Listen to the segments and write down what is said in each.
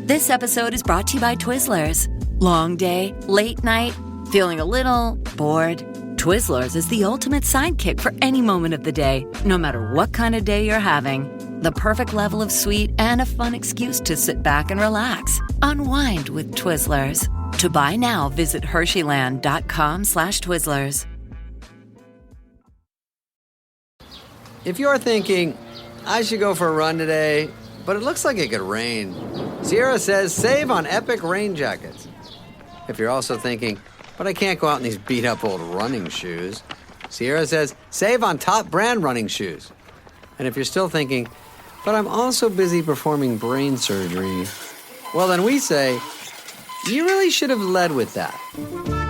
This episode is brought to you by Twizzlers. Long day, late night, feeling a little bored? Twizzlers is the ultimate sidekick for any moment of the day, no matter what kind of day you're having. The perfect level of sweet and a fun excuse to sit back and relax. Unwind with Twizzlers. To buy now, visit Hersheyland.com/Twizzlers. If you're thinking, I should go for a run today, but it looks like it could rain, Sierra says save on epic rain jackets. If you're also thinking, but I can't go out in these beat-up old running shoes, Sierra says save on top brand running shoes. And if you're still thinking, but I'm also busy performing brain surgery, well then we say, you really should have led with that.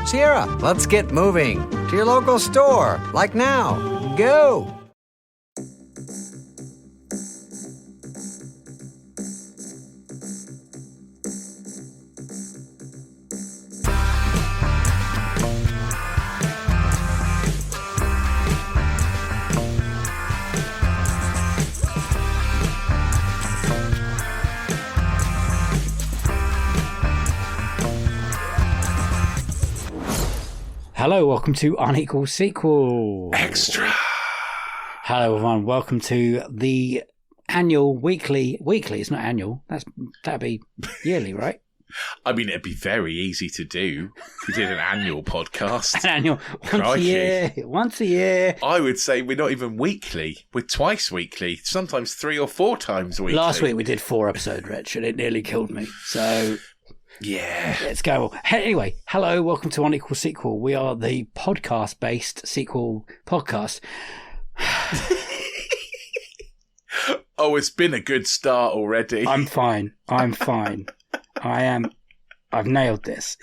Sierra, let's get moving to your local store, like now. Go! Hello, welcome to Unequal Sequel. Extra. Hello, everyone. Welcome to the annual, weekly. It's not annual. That'd be yearly, right? I mean, it'd be very easy to do if we did an annual podcast. An annual, once a year. I would say we're not even weekly. We're twice weekly, sometimes 3 or 4 times weekly. Last week we did 4 episodes, Rich, and it nearly killed me. So... yeah. Let's go. Anyway, hello, welcome to Unequal Sequel. We are the podcast-based sequel podcast. Oh, it's been a good start already. I'm fine. I am. I've nailed this.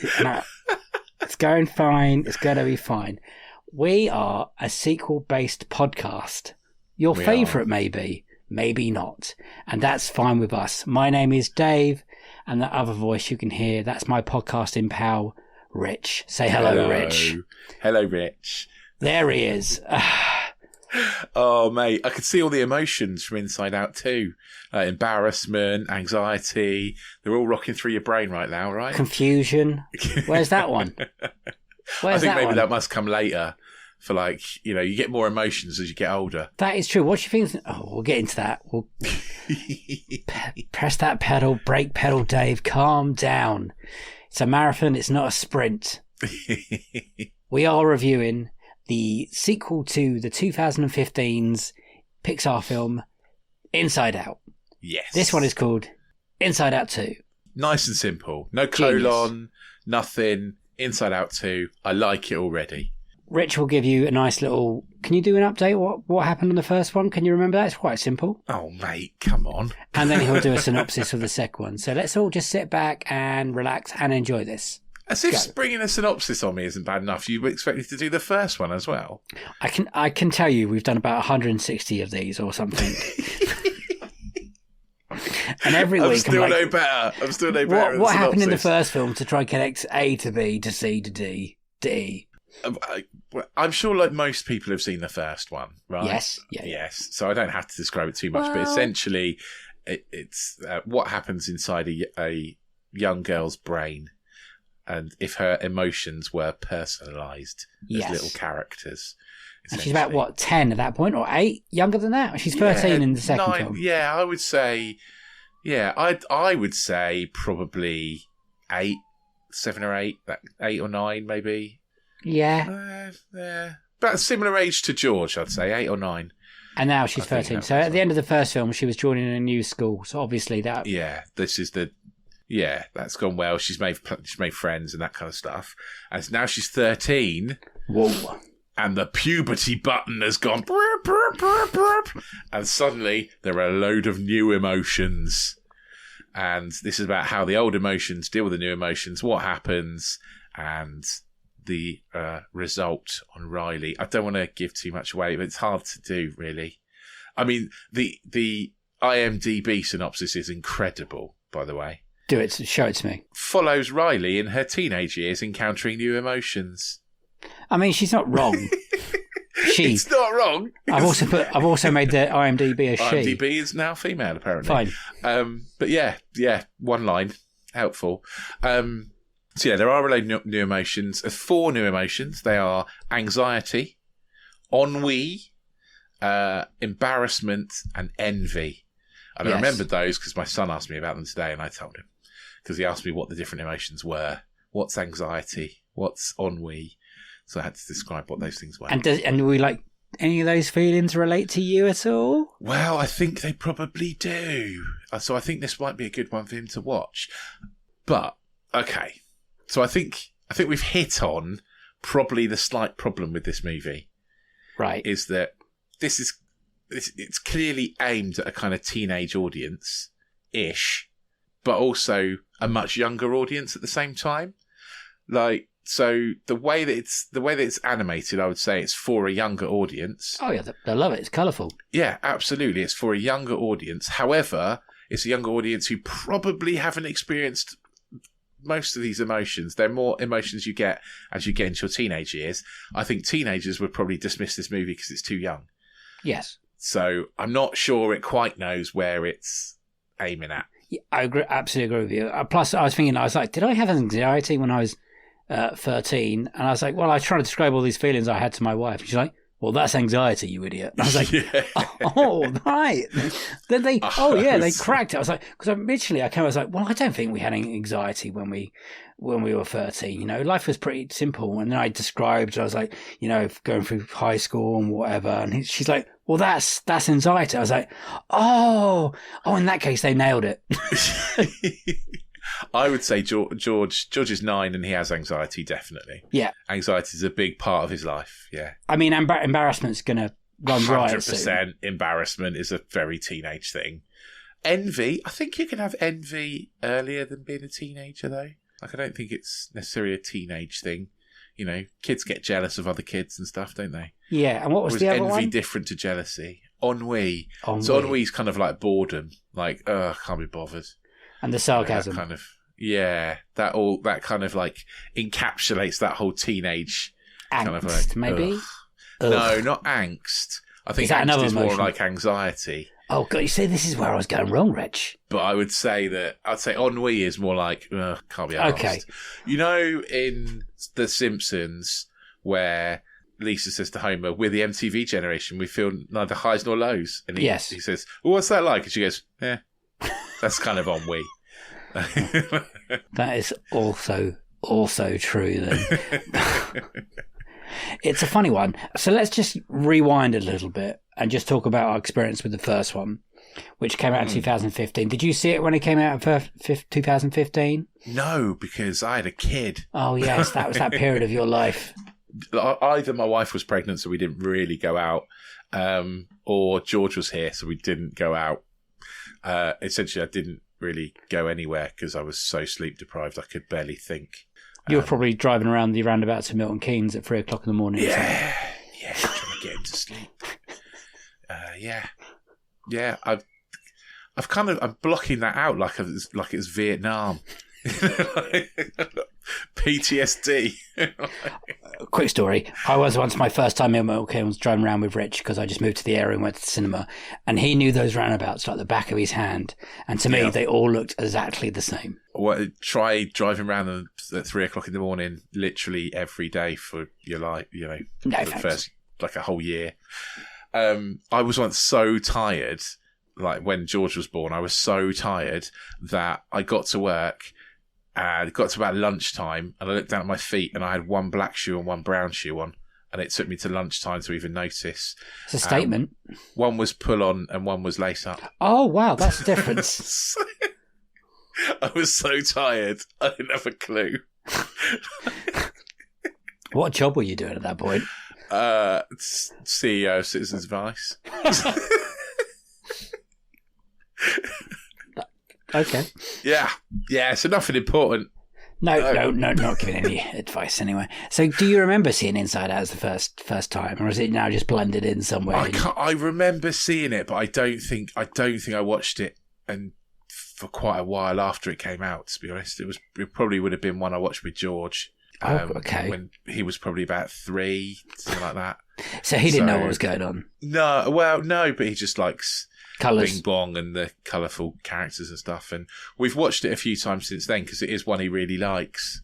It's going fine. It's going to be fine. We are a sequel-based podcast. Your favourite, maybe. Maybe not. And that's fine with us. My name is Dave. And that other voice you can hear, that's my podcasting pal, Rich. Say hello, Rich. Hello, Rich. There he is. Oh, mate, I could see all the emotions from inside out too. Embarrassment, anxiety. They're all rocking through your brain right now, right? Confusion. Where's that one? I think maybe that must come later. For you get more emotions as you get older. That is true. What do you think? Oh, we'll get into that. We'll press that pedal, brake pedal, Dave. Calm down. It's a marathon. It's not a sprint. We are reviewing the sequel to the 2015's Pixar film, Inside Out. Yes. This one is called Inside Out 2. Nice and simple. No colon, nothing. Inside Out 2. I like it already. Rich will give you a nice little... Can you do an update? What happened on the first one? Can you remember that? It's quite simple. Oh, mate, come on. And then he'll do a synopsis of the second one. So let's all just sit back and relax and enjoy this. As if springing a synopsis on me isn't bad enough, you expect me to do the first one as well. I can tell you we've done about 160 of these or something. And every week I'm still no better. What happened in the first film to try and connect A to B to C to D to E? I'm sure like most people have seen the first one, right? Yes. Yeah. Yes. So I don't have to describe it too much, but essentially it's what happens inside a young girl's brain, and if her emotions were personalised as little characters. And she's about, 10 at that point, or 8? Younger than that? She's 13 in the second film. Yeah, I would say... Yeah, I would say probably 8, 7 or 8, 8 or 9 maybe. Yeah. About a similar age to George, I'd say, 8 or 9. And now she's 13. So at the end of the first film, she was joining a new school. So obviously that... Yeah, this is the... Yeah, that's gone well. She's made friends and that kind of stuff. And now she's 13. Whoa. And the puberty button has gone... Burp, burp, burp, burp, and suddenly there are a load of new emotions. And this is about how the old emotions deal with the new emotions, what happens, and the result on Riley. I don't want to give too much away, but it's hard to do, really. I mean, the IMDb synopsis is incredible, by the way. Do it. Show it to me. Follows Riley in her teenage years encountering new emotions. I mean, she's not wrong. It's not wrong. I've also made the IMDb a she. IMDb is now female, apparently. Fine. But yeah, one line. helpful. So yeah, there are related new emotions. There's 4 new emotions. They are anxiety, ennui, embarrassment, and envy. And I remembered those because my son asked me about them today, and I told him because he asked me what the different emotions were. What's anxiety? What's ennui? So I had to describe what those things were. And do we like any of those feelings relate to you at all? Well, I think they probably do. So I think this might be a good one for him to watch. But okay. So I think we've hit on probably the slight problem with this movie. Right. Is that it's clearly aimed at a kind of teenage audience-ish, but also a much younger audience at the same time. Like, so the way that it's animated, I would say it's for a younger audience. Oh yeah, they love it. It's colourful. Yeah, absolutely. It's for a younger audience. However, it's a younger audience who probably haven't experienced most of these emotions. They're more emotions you get as you get into your teenage years. I think teenagers would probably dismiss this movie because it's too young. Yes. So I'm not sure it quite knows where it's aiming at. Yeah, I agree, absolutely agree with you. Plus, I was like, did I have anxiety when I was 13? And I was like, well, I was trying to describe all these feelings I had to my wife. She's like, well, that's anxiety, you idiot. And I was like, oh, right. Then they cracked it. I was like, because I was like, well, I don't think we had any anxiety when we were 13. You know, life was pretty simple. And then I described, I was like, you know, going through high school and whatever. And she's like, well, that's anxiety. I was like, oh, in that case, they nailed it. I would say George is 9 and he has anxiety, definitely. Yeah. Anxiety is a big part of his life, yeah. I mean, embarrassment's going to run riot 100% embarrassment is a very teenage thing. Envy, I think you can have envy earlier than being a teenager, though. Like, I don't think it's necessarily a teenage thing. You know, kids get jealous of other kids and stuff, don't they? Yeah, and what was the other one? Envy different to jealousy? Ennui. So ennui's kind of like boredom. Like, I can't be bothered. And the sarcasm. You know, that kind of like encapsulates that whole teenage angst, kind of like, maybe? Ugh. No, not angst. I think angst is more like anxiety. Oh God, you see, this is where I was going wrong, Rich. But I'd say ennui is more like, can't be arsed. Okay. You know, in The Simpsons, where Lisa says to Homer, we're the MTV generation, we feel neither highs nor lows. And he says, well, what's that like? And she goes, that's kind of ennui. That is also true then. It's a funny one. So let's just rewind a little bit and just talk about our experience with the first one, which came out in 2015. Did you see it when it came out in 2015? No, because I had a kid. Oh, yes, that was that period of your life. Either my wife was pregnant, so we didn't really go out, or George was here, so we didn't go out. Essentially, I didn't really go anywhere because I was so sleep deprived I could barely think. You were probably driving around the roundabouts of Milton Keynes at 3 o'clock in the morning. Yeah, trying to get him to sleep. I'm blocking that out like it's Vietnam. PTSD. Quick story. I was once, my first time in Milton Keynes, driving around with Rich because I just moved to the area and went to the cinema, and he knew those roundabouts like the back of his hand, and to me they all looked exactly the same. Well, try driving around them at 3 o'clock in the morning literally every day for your life, you know, for the first like a whole year. I was once so tired, like when George was born, I was so tired that I got to work and it got to about lunchtime and I looked down at my feet and I had one black shoe and one brown shoe on, and it took me to lunchtime to even notice. It's a statement. One was pull on and one was lace up. Oh, wow, that's the difference. I was so tired, I didn't have a clue. What job were you doing at that point? CEO of Citizens Advice. Okay. Yeah, so nothing important. No, not giving any advice anyway. So do you remember seeing Inside Out as the first time, or is it now just blended in somewhere? I remember seeing it, but I don't think I watched it and for quite a while after it came out, to be honest. It probably would have been one I watched with George. Okay. When he was probably about 3, something like that. So he didn't know what was going on? No, but he just likes... Colours. Bing Bong and the colourful characters and stuff. And we've watched it a few times since then because it is one he really likes.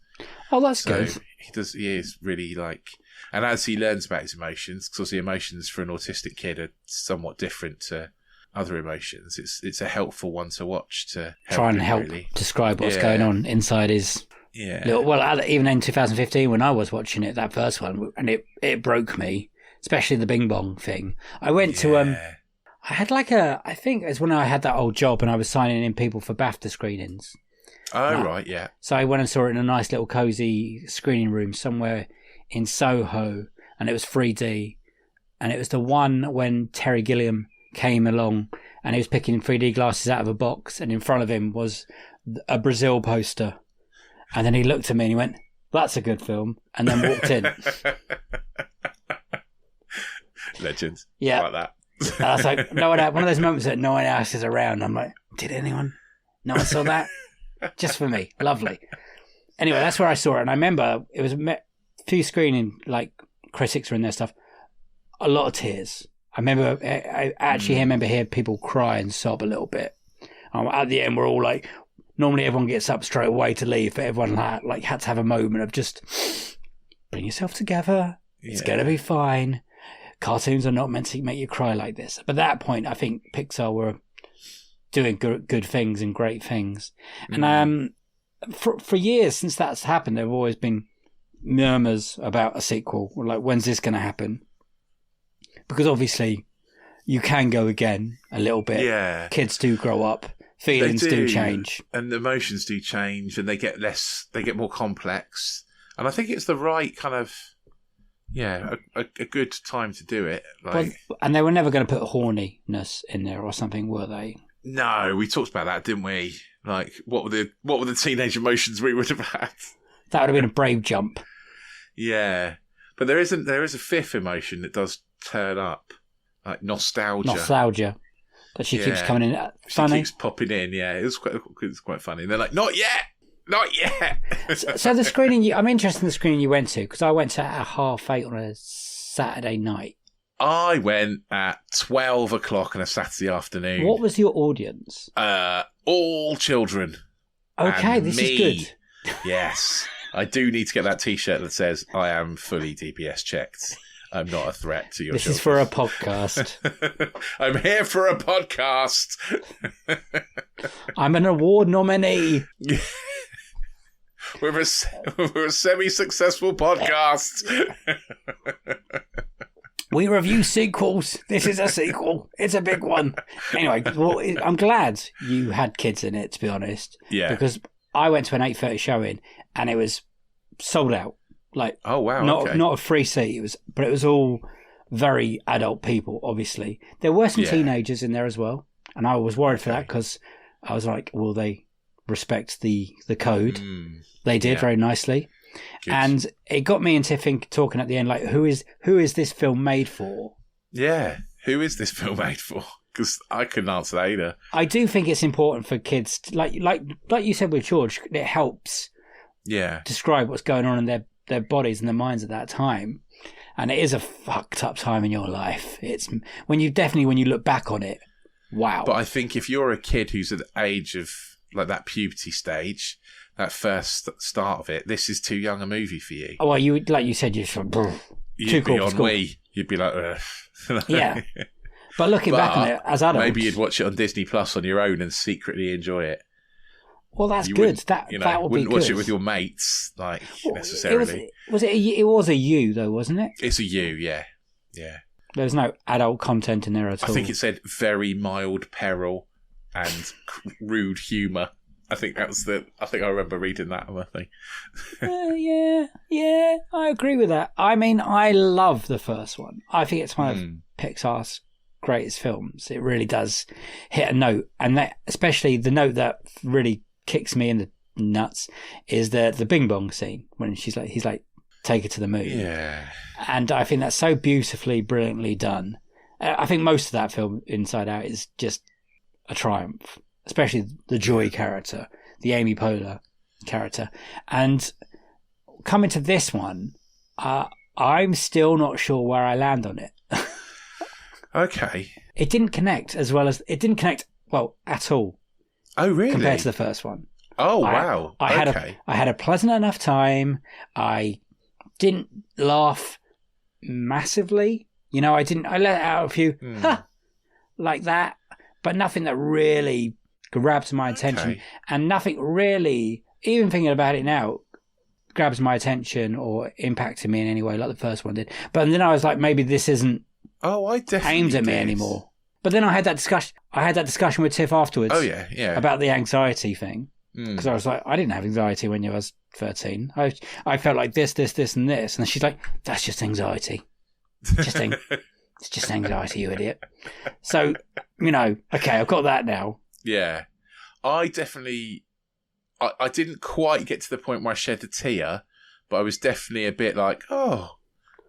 Oh, that's So good. he is really like, and as he learns about his emotions, because the emotions for an autistic kid are somewhat different to other emotions, it's a helpful one to watch to Try and help really describe what's Yeah. going on inside his... Yeah. Well, even in 2015 when I was watching it, that first one, and it broke me, especially the Bing Bong thing. I went to... I had I think it was when I had that old job and I was signing in people for BAFTA screenings. Oh, right, yeah. So I went and saw it in a nice little cosy screening room somewhere in Soho, and it was 3D. And it was the one when Terry Gilliam came along and he was picking 3D glasses out of a box, and in front of him was a Brazil poster. And then he looked at me and he went, "That's a good film," and then walked in. Legend. Yeah. Like that. And I was like, one of those moments that no one else is around. I'm like, did anyone? No one saw that? Just for me. Lovely. Anyway, that's where I saw it. And I remember it was a few screening, like, critics were in their stuff. A lot of tears. I actually remember hearing people cry and sob a little bit. At the end, we're all like, normally everyone gets up straight away to leave, but everyone had to have a moment of just bring yourself together. It's going to be fine. Cartoons are not meant to make you cry like this. But at that point, I think Pixar were doing good things and great things. And for years since that's happened, there have always been murmurs about a sequel. Like, when's this going to happen? Because obviously you can go again a little bit. Yeah. Kids do grow up. Feelings do change. And the emotions do change, and they get more complex. And I think it's the right kind of, a good time to do it. And they were never going to put horniness in there or something, were they? No, we talked about that, didn't we? Like, what were the teenage emotions we would have had? That would have been a brave jump. Yeah, but there is a fifth emotion that does turn up, like nostalgia. That she keeps coming in. Funny. She keeps popping in. Yeah, it's quite funny. They're like, not yet. So the screening, I'm interested in the screening you went to, because I went to at 8:30 on a Saturday night. I went at 12 o'clock on a Saturday afternoon. What was your audience? All children. Okay, and this me. is good. Yes, I do need to get that T-shirt that says I am fully DPS checked. I'm not a threat to your This children. is for a podcast. I'm here for a podcast. I'm an award nominee. We're a semi-successful podcast. We review sequels. This is a sequel. It's a big one. Anyway, well, I'm glad you had kids in it, to be honest. Yeah. Because I went to an 8:30 showing and it was sold out. Like, oh wow, not a free seat. But it was all very adult people. Obviously, there were some teenagers in there as well, and I was worried for that because I was like, will they respect the code? They did very nicely. Good. And it got me into talking at the end, like, who is this film made for? Yeah, who is this film made for? Because I couldn't answer that either. I do think it's important for kids, like you said with George, it helps describe what's going on in their bodies and their minds at that time. And it is a fucked up time in your life. It's when you look back on it, wow. But I think if you're a kid who's at the age of like that puberty stage, that first start of it, this is too young a movie for you. Oh, well, you'd be on Wii. You'd be like, ugh. Yeah. But looking back on it as adults, maybe you'd watch it on Disney Plus on your own and secretly enjoy it. Well, that's good. That would be good. Wouldn't watch it with your mates, necessarily. It was a U though, wasn't it? It's a U, yeah. There was no adult content in there at all. I think it said very mild peril and rude humour. I think I remember reading that on the thing. Yeah, I agree with that. I mean, I love the first one. I think it's one of Pixar's greatest films. It really does hit a note, and that, especially the note that really kicks me in the nuts is the Bing Bong scene when he's like, take it to the moon. Yeah. And I think that's so beautifully, brilliantly done. I think most of that film, Inside Out, is just a triumph. Especially the Joy character, the Amy Poehler character. And coming to this one, I'm still not sure where I land on it. Okay. it didn't connect as well as it didn't connect well at all. Oh, really? Compared to the first one. Oh, wow. I had a pleasant enough time. I didn't laugh massively. You know, I let out a few like that, but nothing that really grabs my attention, and nothing really, even thinking about it now, grabs my attention or impacted me in any way like the first one did. But then I was like, maybe this isn't aimed at me anymore. But then I had that discussion with Tiff afterwards. Oh yeah, about the anxiety thing, because I was like, I didn't have anxiety when I was 13. I felt like this, and this, and she's like, that's just anxiety. It's just anxiety, you idiot. So, you know, okay, I've got that now. Yeah, I definitely. I didn't quite get to the point where I shed a tear, but I was definitely a bit like, oh,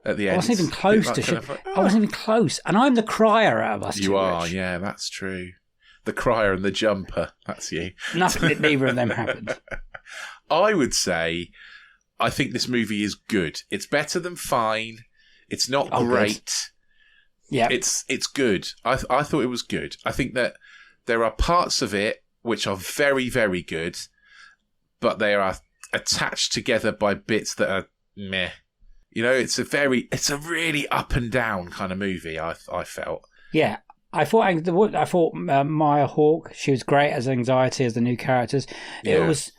at the end. I wasn't even close to shit. I wasn't even close. And I'm the crier out of us two. You are, Rich. Yeah, that's true. The crier and the jumper, that's you. Neither of them happened. I would say, I think this movie is good. It's better than fine. It's not great. Yeah. It's good. I thought it was good. I think that there are parts of it which are very, very good, but they are attached together by bits that are meh. You know, it's a really up and down kind of movie. I felt. Yeah, I thought Maya Hawke. She was great as anxiety as the new characters. It was.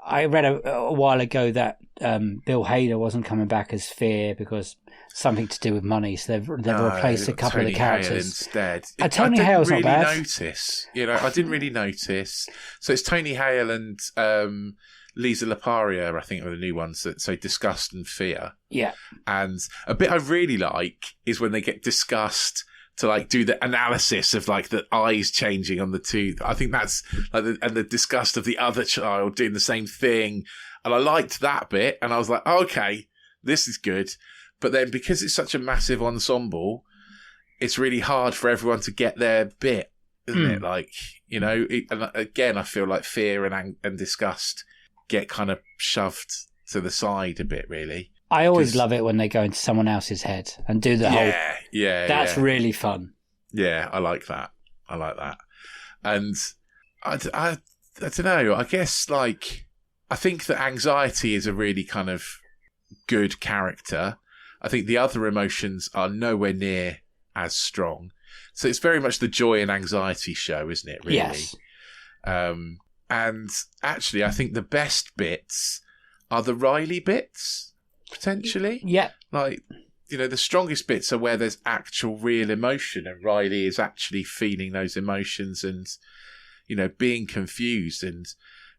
I read a while ago that Bill Hader wasn't coming back as Fear because something to do with money. So they've replaced a couple of the characters Hale instead. Tony Hale's not bad. I didn't really notice. So it's Tony Hale and Lisa Laparia, I think, are the new ones. So Disgust and Fear. Yeah. And a bit I really like is when they get discussed to like do the analysis of like the eyes changing on the two. I think that's like and the disgust of the other child doing the same thing. And I liked that bit. And I was like, oh, okay, this is good. But then because it's such a massive ensemble, it's really hard for everyone to get their bit, isn't it? Like, you know, and again, I feel like Fear and Disgust get kind of shoved to the side a bit, really. I always love it when they go into someone else's head and do the whole... Yeah. That's really fun. Yeah, I like that. And I don't know, I guess, like, I think that anxiety is a really kind of good character. I think the other emotions are nowhere near as strong. So it's very much the joy and anxiety show, isn't it, really? Yes. And actually, I think the best bits are the Riley bits, potentially. Yeah. Like, you know, the strongest bits are where there's actual real emotion and Riley is actually feeling those emotions and, you know, being confused and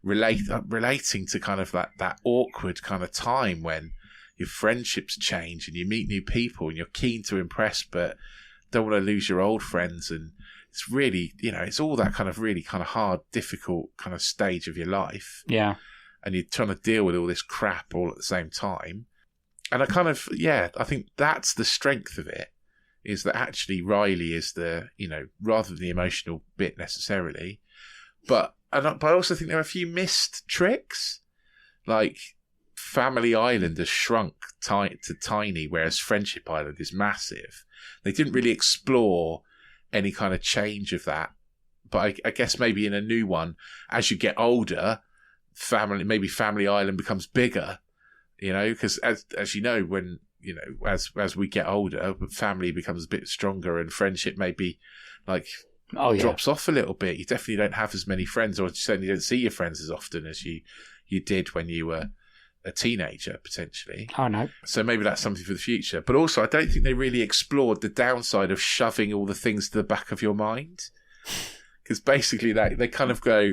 relating to kind of that awkward kind of time when your friendships change and you meet new people and you're keen to impress but don't want to lose your old friends. And it's really, you know, it's all that kind of really kind of hard, difficult kind of stage of your life. Yeah. And you're trying to deal with all this crap all at the same time. And I kind of, I think that's the strength of it, is that actually Riley is the, you know, rather than the emotional bit necessarily. But I also think there are a few missed tricks. Like Family Island has shrunk to tiny, whereas Friendship Island is massive. They didn't really explore any kind of change of that. But I guess maybe in a new one, as you get older, Family Island becomes bigger. You know, because as you know, when, you know, as we get older, family becomes a bit stronger and friendship maybe like drops off a little bit. You definitely don't have as many friends, or you certainly don't see your friends as often as you did when you were a teenager, potentially. Oh, no. So maybe that's something for the future. But also, I don't think they really explored the downside of shoving all the things to the back of your mind. Because basically they kind of go...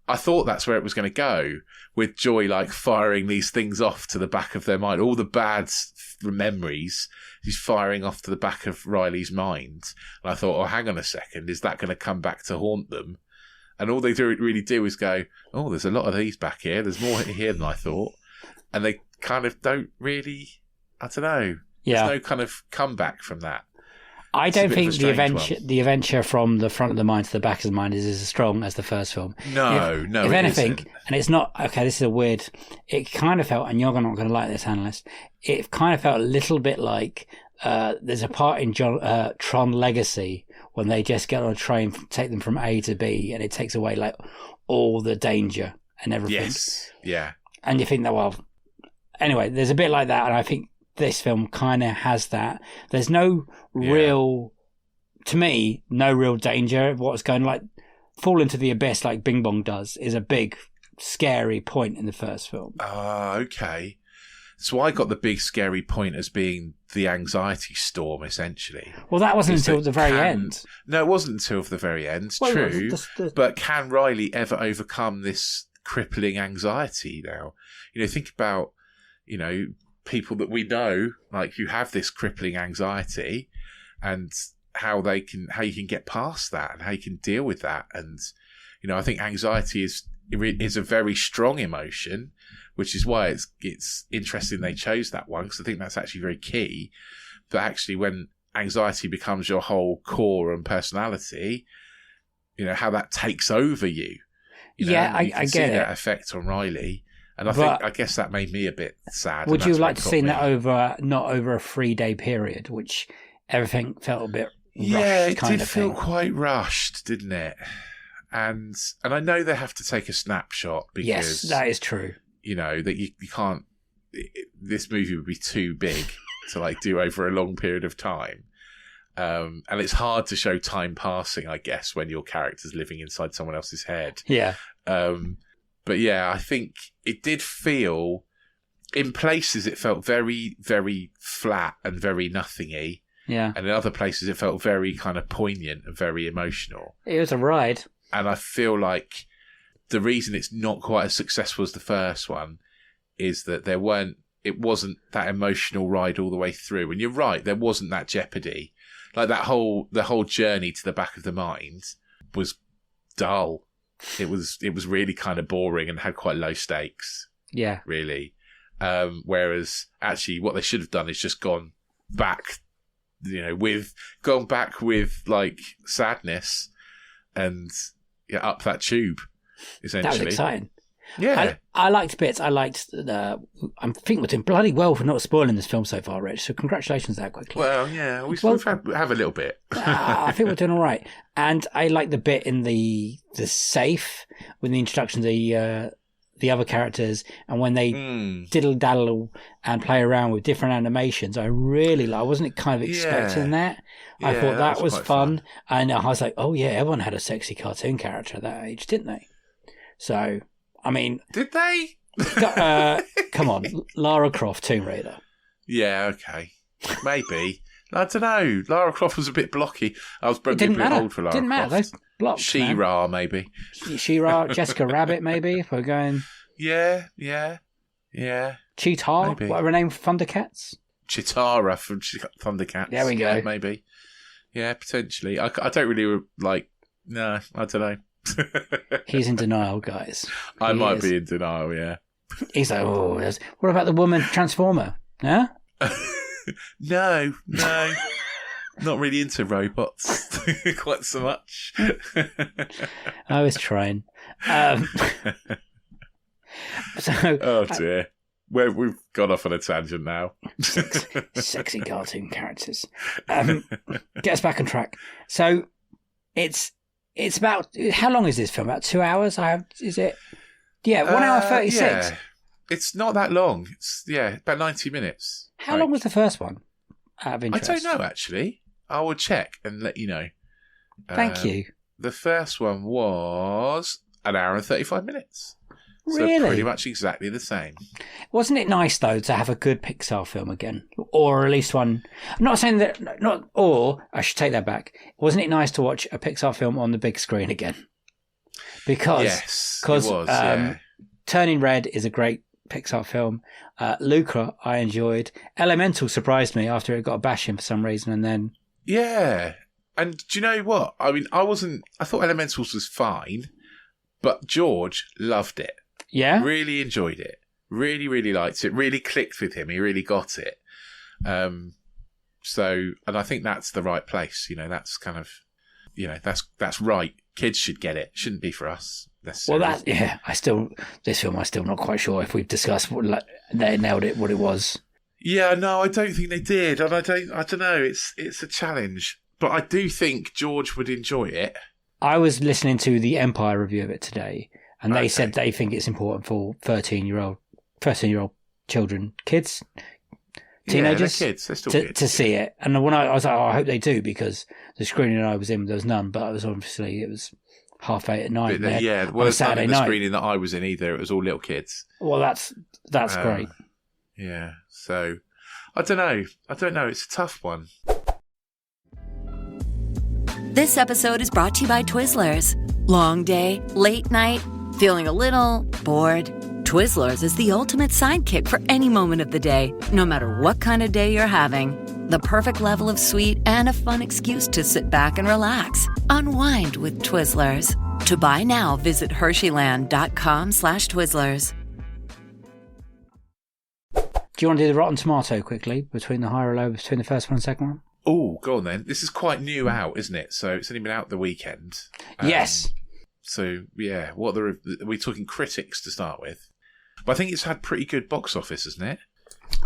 I thought that's where it was going to go, with Joy like firing these things off to the back of their mind. All the bad memories, she's firing off to the back of Riley's mind. And I thought, oh, hang on a second, is that going to come back to haunt them? And all they really do is go, oh, there's a lot of these back here. There's more here than I thought. And they kind of don't really, I don't know. Yeah. There's no kind of comeback from that. I don't think the adventure from the front of the mind to the back of the mind is as strong as the first film. No, if anything, and it's not, okay, this is a weird, it kind of felt, and you're not going to like this, analyst, it kind of felt a little bit like there's a part in Tron Legacy when they just get on a train, take them from A to B, and it takes away like all the danger and everything. Yes. Yeah. And you think that, well, anyway, there's a bit like that, and I think this film kind of has that. There's no real, to me, no real danger of what's going, like, fall into the abyss like Bing Bong does is a big, scary point in the first film. Okay. So I got the big scary point as being the anxiety storm, essentially. Well, that wasn't until the very end. No, it wasn't until the very end, Well, true. but But can Riley ever overcome this crippling anxiety now? Think about, people that we know, like, who have this crippling anxiety, and how you can get past that and how you can deal with that. And, I think anxiety is a very strong emotion, which is why it's interesting they chose that one, because I think that's actually very key. But actually, when anxiety becomes your whole core and personality, how that takes over you. I can see get it. that effect on Riley, and I guess that made me a bit sad. Would you like to see that not over a 3-day period, which everything felt a bit rushed? Yeah, it kind did of feel thing. quite rushed, didn't it? And I know they have to take a snapshot because Yes, that is true. that you can't. This movie would be too big to like do over a long period of time. And it's hard to show time passing, I guess, when your character's living inside someone else's head. Yeah. But yeah, I think it did feel, in places, it felt very, very flat and very nothingy. Yeah. And in other places, it felt very kind of poignant and very emotional. It was a ride. And I feel like the reason it's not quite as successful as the first one is that it wasn't that emotional ride all the way through. And you're right, there wasn't that jeopardy. Like the whole journey to the back of the mind was dull. It was really kind of boring and had quite low stakes. Yeah. Really. Whereas actually what they should have done is just gone back, with like sadness and up that tube, essentially. That was exciting. Yeah. I liked bits. I think we're doing bloody well for not spoiling this film so far, Rich. So congratulations that quickly. Well, yeah, we've have a little bit. I think we're doing all right. And I like the bit in the safe with the introduction of the other characters, and when they diddle-daddle and play around with different animations. I really like. I wasn't kind of expecting that. I thought that was fun. And I was like, oh yeah, everyone had a sexy cartoon character at that age, didn't they? So, I mean... Did they? Come on, Lara Croft, Tomb Raider. Yeah, okay. Maybe. I don't know. Lara Croft was a bit blocky. I was a bit old for Lara Croft. Didn't matter. Those blocks, She-Ra, maybe. She-Ra, Jessica Rabbit, maybe, if we're going... Yeah. Cheetah, maybe. whatever her name, Thundercats? Chitara from Thundercats. There we go. Yeah, maybe. Yeah, potentially. I don't really like... No, I don't know. He's in denial, guys. I might be in denial, yeah. He's like, what about the woman Transformer? Huh? No. Not really into robots quite so much. I was trying. Oh dear. We've gone off on a tangent now. Sexy cartoon characters. Get us back on track. So it's about, how long is this film? About 2 hours? Is it? Yeah, 1 hour 36. Yeah. It's not that long. It's about 90 minutes. How long was the first one? Out of interest. I don't know actually. I will check and let you know. Thank you. The first one was 1 hour and 35 minutes. Really? So pretty much exactly the same. Wasn't it nice, though, to have a good Pixar film again? Or at least one... I'm not saying that... I should take that back. Wasn't it nice to watch a Pixar film on the big screen again? Because... Yes, it was, yeah. Turning Red is a great Pixar film. Luca, I enjoyed. Elemental surprised me after it got a bashing for some reason, and then... Yeah. And do you know what? I mean, I thought Elementals was fine, but George loved it. Yeah? Really enjoyed it. Really, really liked it. Really clicked with him. He really got it. And I think that's the right place. That's kind of, that's right. Kids should get it. Shouldn't be for us. Well, this film, I'm still not quite sure if we've discussed they nailed it, what it was. Yeah, no, I don't think they did. And I don't know. It's a challenge. but I do think George would enjoy it. I was listening to the Empire review of it today, and they said they think it's important for 13-year-old children, kids, teenagers, they're kids. They're still kids. To see it. And when I was like, I hope they do, because the screening I was in, there was none, but it was 8:30 at night. Well, it's not in the screening that I was in either. It was all little kids. Well, that's great. Yeah. So, I don't know. It's a tough one. This episode is brought to you by Twizzlers. Long day, late night, feeling a little bored? Twizzlers is the ultimate sidekick for any moment of the day, no matter what kind of day you're having. The perfect level of sweet and a fun excuse to sit back and relax. Unwind with Twizzlers. To buy now, visit Hersheyland.com/Twizzlers. Do you want to do the Rotten Tomato quickly, between the high or low, between the first one and second one? Oh, go on then. This is quite new out, isn't it? So it's only been out the weekend. Yes. So, yeah, are we talking critics to start with? But I think it's had pretty good box office, hasn't it?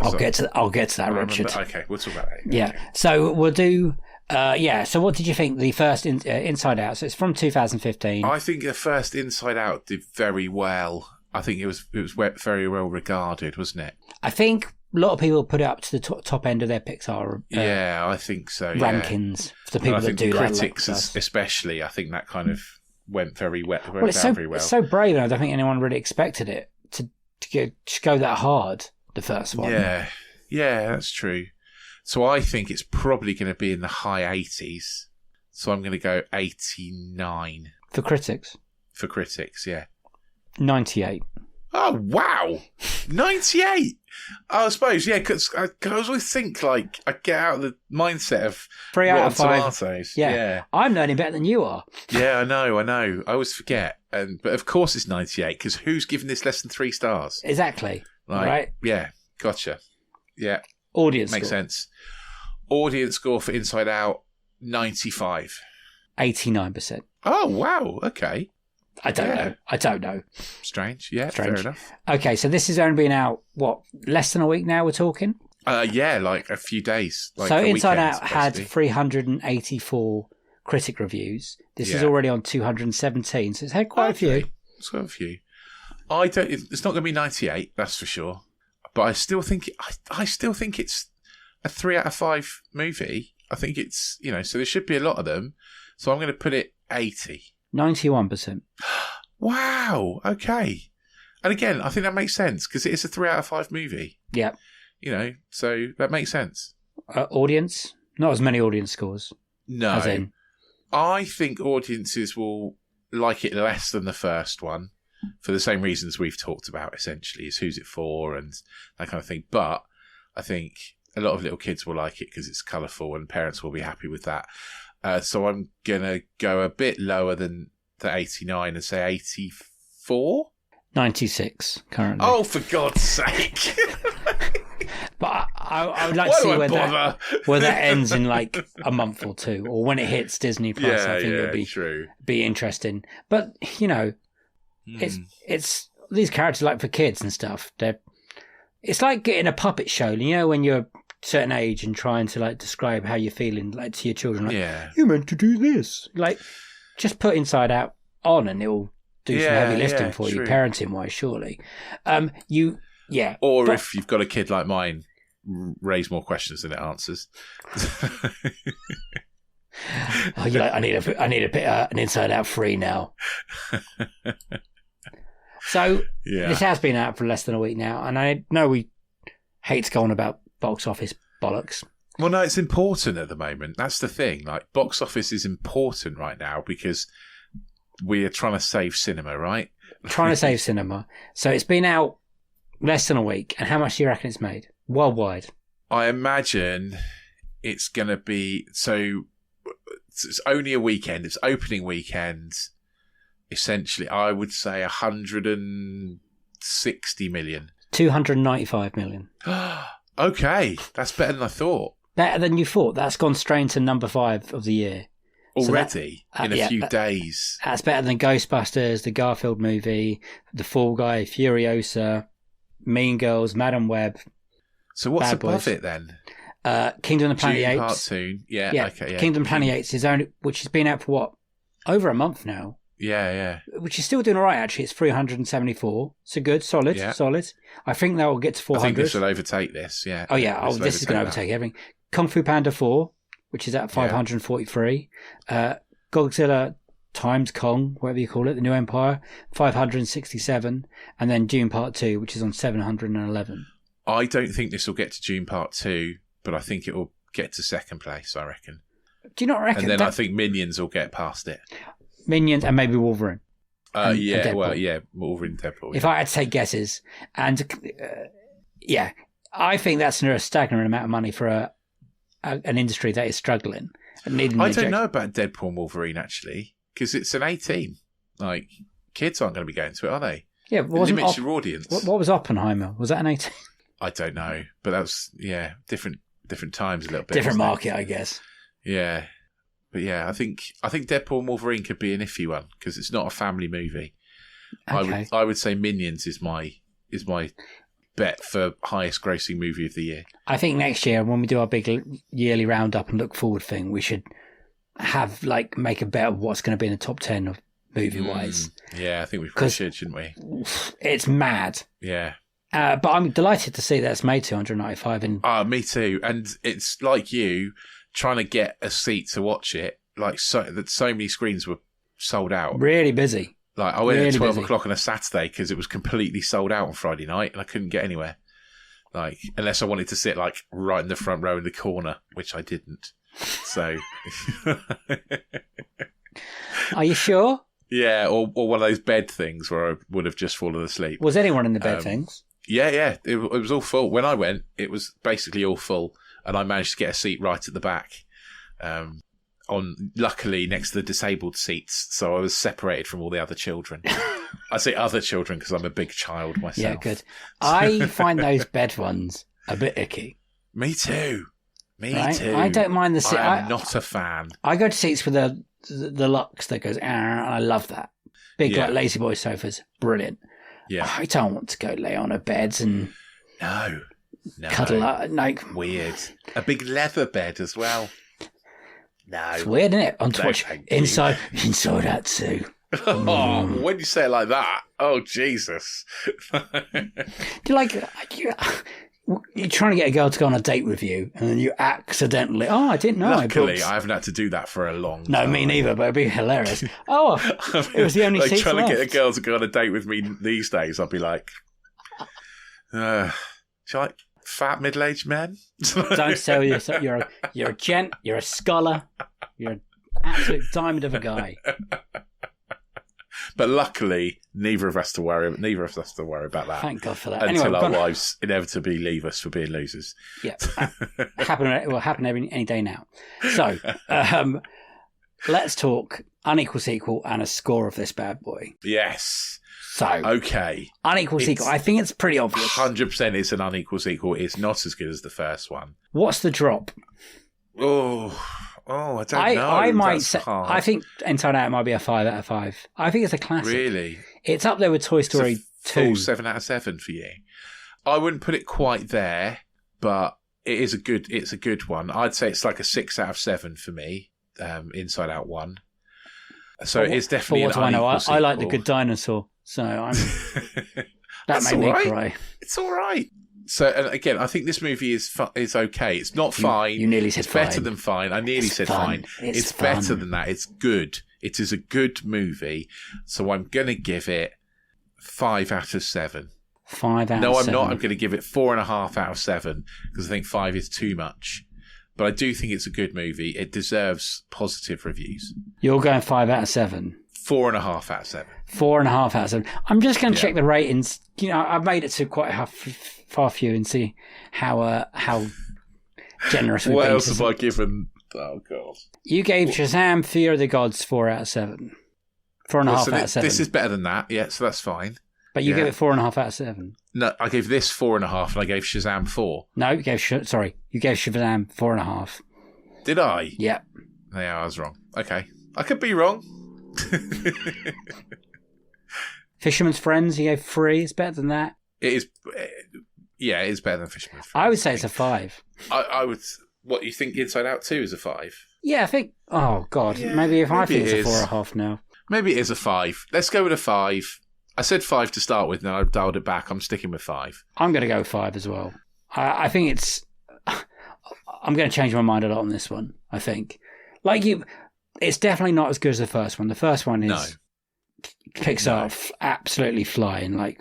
I'll get to that, Richard. Okay, we'll talk about that. Yeah. Okay. So we'll do... so what did you think the first Inside Out? So it's from 2015. I think the first Inside Out did very well. I think it was very well regarded, wasn't it? I think a lot of people put it up to the top end of their Pixar I think so. Rankings for the people that do that. Critics, especially, I think that kind of went very well. It's so brave, and I don't think anyone really expected it to go that hard. The first one. Yeah, that's true. So I think it's probably going to be in the high 80s. So I'm going to go 89 for critics. For critics, yeah. 98. Oh wow, 98. I suppose, yeah, because I always think like I get out of the mindset of 3 out of 5 tomatoes. Yeah, I'm learning better than you are. Yeah, I know. I always forget, but of course it's 98 because who's given this less than 3 stars? Exactly. Right. Yeah. Gotcha. Yeah. Audience makes score. Sense. Audience score for Inside Out 95. 89%. Oh wow. Okay. I don't know. Strange. Yeah. Fair enough. Okay, so this has only been out, less than a week now we're talking? Yeah, like a few days. So Inside Out had 384 critic reviews. This is already on 217, so it's had quite a few. It's got a few. It's not going to be 98, that's for sure. But I still think it's a 3 out of 5 movie. I think it's, so there should be a lot of them. So I'm going to put it 80. 91%. Wow. Okay. And again, I think that makes sense because it is a 3 out of 5 movie. Yeah. So that makes sense. Audience? Not as many audience scores. No. As in. I think audiences will like it less than the first one for the same reasons we've talked about, essentially, is who's it for and that kind of thing. But I think a lot of little kids will like it because it's colourful and parents will be happy with that. So I'm going to go a bit lower than the 89 and say 84? 96 currently. Oh, for God's sake. But I would like to see where that ends in like a month or two, or when it hits Disney Plus. I think it'll be interesting. But, it's these characters, like for kids and stuff, it's like getting a puppet show, when you're certain age and trying to like describe how you're feeling like to your children, you're meant to do this, like just put Inside Out on and it'll do some heavy lifting for you, parenting wise, surely. If you've got a kid like mine, raise more questions than it answers. I need a bit an Inside Out free now. So this has been out for less than a week now, and I know we hate to go on about box office bollocks. Well, no, it's important at the moment. That's the thing. Like, box office is important right now because we are trying to save cinema, right? Trying to save cinema. So it's been out less than a week, and how much do you reckon it's made worldwide? I imagine it's going to be... So it's only a weekend. It's opening weekend. Essentially, I would say 160 million. 295 million. Okay, that's better than I thought. Better than you thought. That's gone straight into number 5 of the year. Already? So in a few days. That's better than Ghostbusters, the Garfield movie, The Fall Guy, Furiosa, Mean Girls, Madam Web. So what's above it then? Kingdom of the Planet of the Dune Part Apes. 2. Yeah, Yeah, okay, yeah. Kingdom of the Planet of the Apes is only, which has been out for what? Over a month now. Yeah. Which is still doing all right, actually. It's 374. So good, solid. I think that will get to 400. I think this will overtake this, yeah. Oh, yeah. This is going to overtake everything. Kung Fu Panda 4, which is at 543. Godzilla times Kong, whatever you call it, The New Empire, 567. And then Dune Part 2, which is on 711. I don't think this will get to Dune Part 2, but I think it will get to second place, I reckon. Do you not reckon? And then I think Minions will get past it. Minions and maybe Wolverine. And Wolverine, Deadpool. If I had to take guesses, and I think that's a staggering amount of money for an industry that is struggling. I don't know about Deadpool and Wolverine, actually, because it's an 18. Like, kids aren't going to be going to it, are they? Yeah, it limits your audience. What was Oppenheimer? Was that an 18? I don't know, but that was different times a little bit. Different market, I guess. Yeah, but I think Deadpool and Wolverine could be an iffy one because it's not a family movie. Okay. I would say Minions is my bet for highest grossing movie of the year. I think next year when we do our big yearly roundup and look forward thing, we should have make a bet of what's going to be in the top 10 of movie wise. Yeah, I think we probably should, shouldn't we? It's mad. Yeah. But I'm delighted to see that it's made 295. Me too. And it's like you trying to get a seat to watch it. Like so many screens were sold out. Really busy. Like I went at 12 o'clock on a Saturday because it was completely sold out on Friday night, and I couldn't get anywhere. Like unless I wanted to sit right in the front row in the corner, which I didn't. So. Are you sure? Yeah, or one of those bed things where I would have just fallen asleep. Was anyone in the bed things? Yeah. It was all full. When I went, it was basically all full, and I managed to get a seat right at the back. Luckily next to the disabled seats, so I was separated from all the other children. I say other children because I'm a big child myself. Yeah, good. I find those bed ones a bit icky. Me too. Too. I don't mind the seat. I'm not a fan. I go to seats with the Lux that goes, and I love that. Big lazy boy sofas, brilliant. Yeah, I don't want to go lay on a bed and no, cuddle up. Weird. A big leather bed as well. No, it's weird, isn't it? On Twitch, inside that too. Oh, when you say it like that, oh Jesus! You're trying to get a girl to go on a date with you, and then you accidentally. Oh, I didn't know. Luckily, I haven't had to do that for a long time. No, me neither. But it'd be hilarious. Oh, it was the only seat trying left. to get a girl to go on a date with me these days, I'd be like, "Shall I fat middle-aged men?" Don't sell yourself. You're a gent. You're a scholar. You're an absolute diamond of a guy. But luckily, neither of us to worry about that. Thank God for that. Until our wives inevitably leave us for being losers. Yeah, it will happen any day now. So, let's talk unequal sequel and a score of this bad boy. Yes. So, okay, unequal sequel. I think it's pretty obvious. 100%, it's an unequal sequel. It's not as good as the first one. What's the drop? I don't know. I might That's say. hard. I think Inside Out might be a 5 out of 5. I think it's a classic. Really, it's up there with Toy Story 2. Full 7 out of 7 for you. I wouldn't put it quite there, but it is a good. It's a good one. I'd say it's like a 6 out of 7 for me. Inside Out 1. So it's definitely an unequal sequel. I like The Good Dinosaur, so that made me cry. It's all right. So and again, I think this movie is okay. It's not fine. You nearly said it's fine. Better than fine. I nearly said fun. fine. It's better than that. It's good. It is a good movie. So I'm going to give it 5 out of 7. 5 out of 7. No, I'm not. I'm going to give it 4.5 out of 7 because I think 5 is too much. But I do think it's a good movie. It deserves positive reviews. You're going 5 out of 7. 4.5 out of 7. 4.5 out of 7. I'm just going to check the ratings. I've made it to quite a far few and see how generous we've been. What else have I given? Oh, God. You gave Shazam! Fear of the Gods 4 out of 7. 4.5 out of 7. This is better than that, yeah, so that's fine. But you gave it 4.5 out of 7. No, I gave this 4.5 and I gave Shazam 4. No, you gave Shazam 4.5. Did I? Yeah. Yeah, I was wrong. Okay. I could be wrong. Fisherman's Friends, you gave 3. It's better than that. It is. Yeah, it is better than Fisherman's Friends. I would say it's a 5. I would. What, you think Inside Out 2 is a 5? Yeah, I think. Oh God, Yeah, maybe if I maybe think it it's is. a 4.5 now. Maybe it is a 5. Let's go with a 5. I said 5 to start with, now I've dialed it back. I'm sticking with 5. I'm going to go 5 as well. I think it's. I'm going to change my mind a lot on this one. I think, it's definitely not as good as the first one. The first one is Pixar absolutely flying,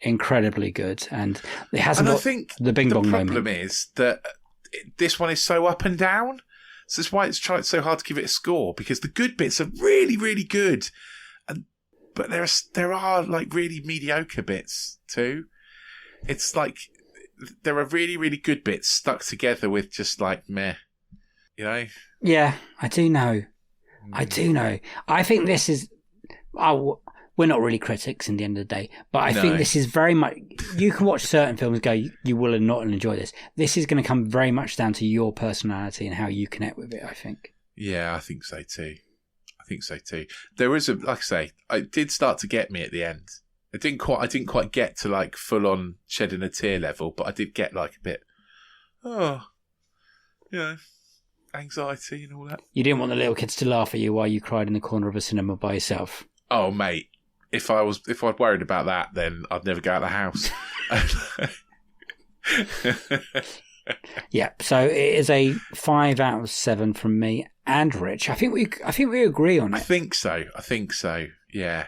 incredibly good, and it hasn't. And got I think the Bing Bong moment. The problem is that this one is so up and down. So that's why it's so hard to give it a score, because the good bits are really, really good, but there are really mediocre bits too. It's like there are really, really good bits stuck together with just meh, Yeah, I do know. I think this is. We're not really critics in the end of the day, but I think this is very much. You can watch certain films and go, you will not enjoy this. This is going to come very much down to your personality and how you connect with it, I think. Yeah, I think so too. There is like I say, it did start to get me at the end. I didn't quite get to full on shedding a tear level, but I did get a bit, anxiety and all that. You didn't want the little kids to laugh at you while you cried in the corner of a cinema by yourself. Oh, mate. If I'd worried about that, then I'd never go out of the house. Yeah, so it is a 5 out of 7 from me and Rich. I think we agree on it. I think so. Yeah,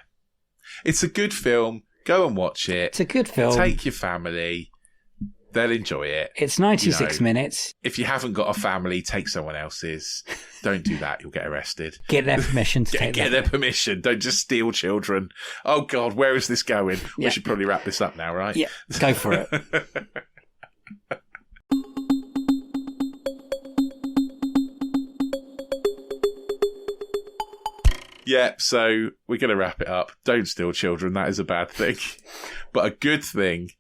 it's a good film. Go and watch it. It's a good film. Take your family. They'll enjoy it. It's 96 minutes. If you haven't got a family, take someone else's. Don't do that. You'll get arrested. Get their permission to take Get their permission. Don't just steal children. Oh, God, where is this going? Yeah. We should probably wrap this up now, right? Yeah, go for it. Yeah, so we're going to wrap it up. Don't steal children. That is a bad thing. But a good thing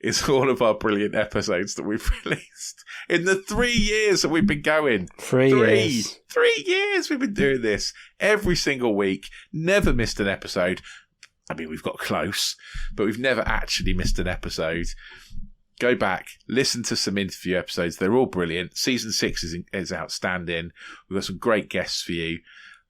is all of our brilliant episodes that we've released in the 3 years that we've been going. 3 years. 3 years we've been doing this every single week. Never missed an episode. I mean, we've got close, but we've never actually missed an episode. Go back, listen to some interview episodes. They're all brilliant. Season 6 is outstanding. We've got some great guests for you.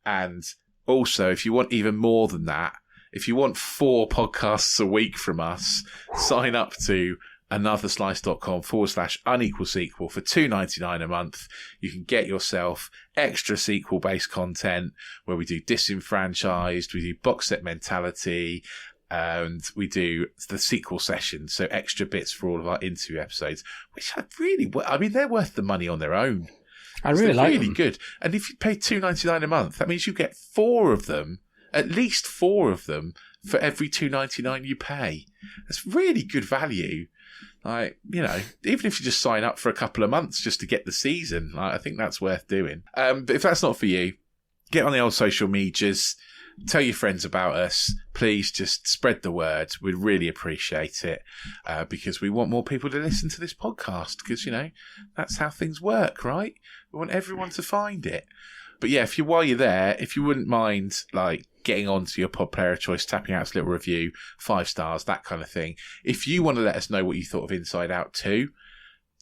And also, if you want even more than that, if you want 4 podcasts a week from us, sign up to anotherslice.com/unequal sequel for $2.99 a month. You can get yourself extra sequel-based content where we do Disenfranchised, we do Box Set Mentality, and we do the sequel session, so extra bits for all of our interview episodes, which they're worth the money on their own. I really like them. Really good. And if you pay $2.99 a month, that means you get 4 of them, at least 4 of them, for every $2.99 you pay. That's really good value. Even if you just sign up for a couple of months just to get the season, I think that's worth doing. But if that's not for you, get on the old social medias, tell your friends about us. Please just spread the word. We'd really appreciate it because we want more people to listen to this podcast because, that's how things work, right? We want everyone to find it. But yeah, while you're there, if you wouldn't mind getting onto your pod player of choice, tapping out a little review, 5 stars, that kind of thing. If you want to let us know what you thought of Inside Out 2,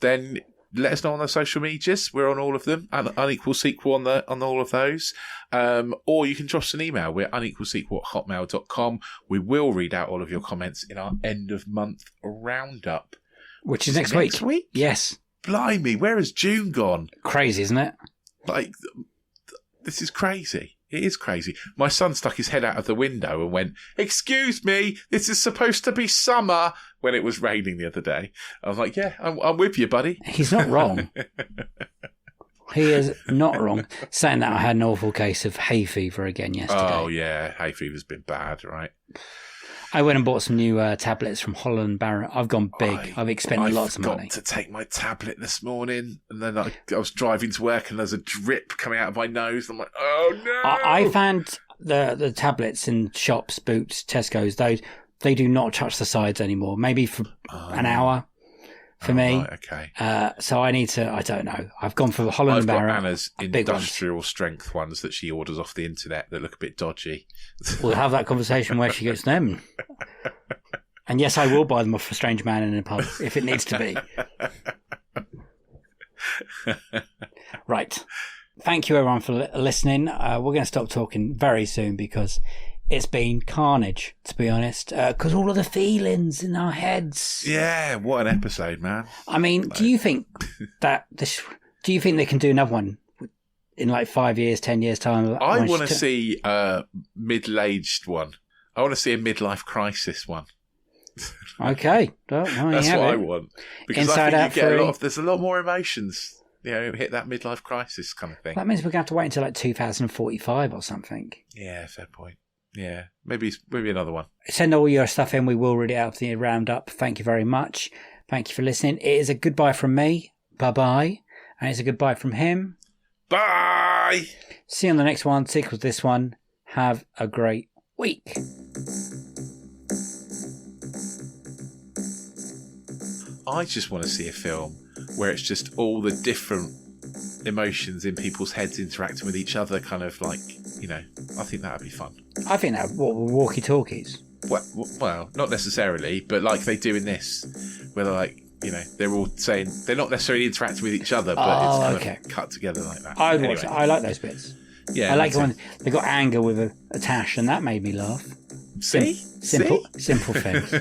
then let us know on the social medias. We're on all of them. Unequal Sequel on all of those. Or you can drop us an email. We're unequalsequel@hotmail.com. We will read out all of your comments in our end of month roundup. Which is next week. Next week? Yes. Blimey, where has June gone? Crazy, isn't it? This is crazy. It is crazy. My son stuck his head out of the window and went, "Excuse me, this is supposed to be summer," when it was raining the other day. I was like, yeah, I'm with you, buddy. He's not wrong. He is not wrong. Saying that, I had an awful case of hay fever again yesterday. Oh, yeah. Hay fever's been bad, right? I went and bought some new tablets from Holland Barrett. I've gone big. I've expended lots of money. I forgot to take my tablet this morning, and then I was driving to work, and there's a drip coming out of my nose. I'm like, oh no! I found the tablets in shops, Boots, Tesco's. They do not touch the sides anymore. Maybe for an hour. For me, right, okay. So I need to. I don't know. I've gone for the Holland Barrett. I've got Anna's industrial strength ones that she orders off the internet that look a bit dodgy. We'll have that conversation where she gets them. And yes, I will buy them off a strange man in a pub if it needs to be. Right. Thank you, everyone, for listening. We're going to stop talking very soon because it's been carnage, to be honest. Because all of the feelings in our heads. Yeah, what an episode, man. I mean, do you think that do you think they can do another one in like 5 years, 10 years time? I want to see a middle-aged one. I want to see a midlife crisis one. Okay. Well, that's what I want. Because Inside I Out think you 3. get there's a lot more emotions, hit that midlife crisis kind of thing. That means we're going to have to wait until like 2045 or something. Yeah, fair point. Yeah, maybe another one. Send all your stuff in. We will read it out of the roundup. Thank you very much. Thank you for listening. It is a goodbye from me. Bye-bye. And it's a goodbye from him. Bye! See you on the next one. Sequel to this one. Have a great week. I just want to see a film where it's just all the different emotions in people's heads interacting with each other, kind of like, I think that would be fun. I think that walkie-talkies. Well, not necessarily, but like they do in this, where they're like, they're all saying, they're not necessarily interacting with each other, but it's kind of cut together like that. I would watch it. I like those bits. Yeah, I like when they got anger with a tash, and that made me laugh. See? Simple things.